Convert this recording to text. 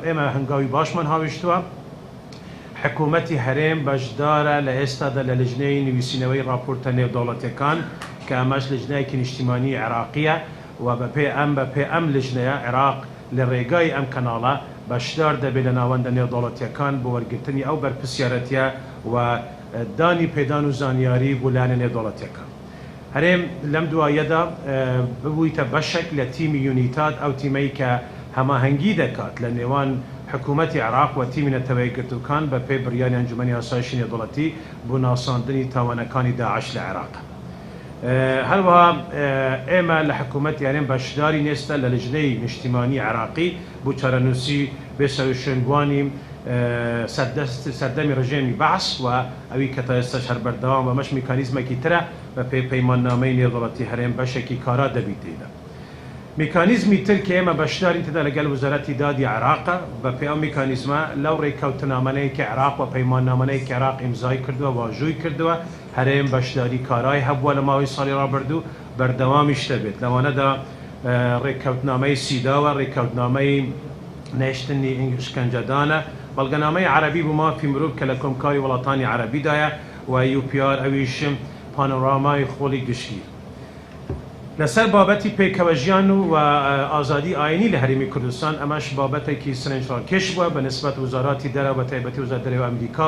ئێمە هەنگاوی باشمان هاویشتووە حکوومەتی هەرێم بەشدارە لە ئێستادا لە لژنەی نووسینەوەی راپۆرتە نێودەوڵەتیەکان کە ئەمەش لژنەیەکی نیشتیمانی عێراقیە و بەپێ ئەم لژنەیە عێراق لە ڕێگای ئەم کەناڵە بەشدار دەبێت لە ناوەندە نێودەوڵەتیەکان بۆ وەرگرتنی ئەو بەرپرسیارەتیە و دانی پێدان و زانیاری بۆ لایەنە نێودەوڵەتیەکان. هەرێم لەم دوایەدا ببوویتە بەشێک لە تیمی یونیتات ئەو تیمەی کە هەماهەنگی دەکات لە نێوان حکوومەتی عێراق و تیمی نەتەوەی گرتووکان بە پێی بڕیاری ئەنجومەنی ئاسایشی نێودەوڵەتی بۆ ناساندنی تاوانەکانی داعش لە عێراق. هەروەها ئێمە لە حکوومەتی هەرێم بەشداری نێستە لە لژنەی نیشتیمانی عێراقی بۆ چارەنووسی بێسەروشێنبوانی سەردەمی ڕژێمی بەعس و ئەوی کە تا ئێستاش هەر بەردەوام بەمەش میکانیزمێکی ترە بە پێی پەیماننامەی نێودەوڵەتی هەرێم بەشێکی کارا دەبێت تێدا. میکانیزمی تر کە ئێمە بەشداری تێدا لەگەڵ وزارەتی دادی عێراقە بە پێی ئەو میکانیزمە لەو ڕێککەوتنامەیە کە عێراق و پەیماننامەیە کە عێراق ئیمزای کردووە واژووی کردووە هەرێم بەشداری کارای هەبووە لە ماوەی ساڵی ڕابردوو بەردەوامیش دەبێت لەوانەدا ڕێککەوتنامەی سیداوە ڕێککەوتنامەی نێشتنی شکنجەدانە بەڵگەنامەی عەرەبی بوو مافی مرۆڤ کە لە کۆمکاری وڵاتانی عەرەبیدایە و UPR ئەویشم پانۆرامای خۆڵی گشتگیر. لەسەر بابەتی پێکەوەژیان و ئازادی ئاینی لە هەرێمی کوردستان ئەمەش بابەتێکی سەرنجڕاکێش بووە بە نسبەت وزاراتی دەرەوە بە تایبەتی وزارەتی دەرەوەی ئەمریکا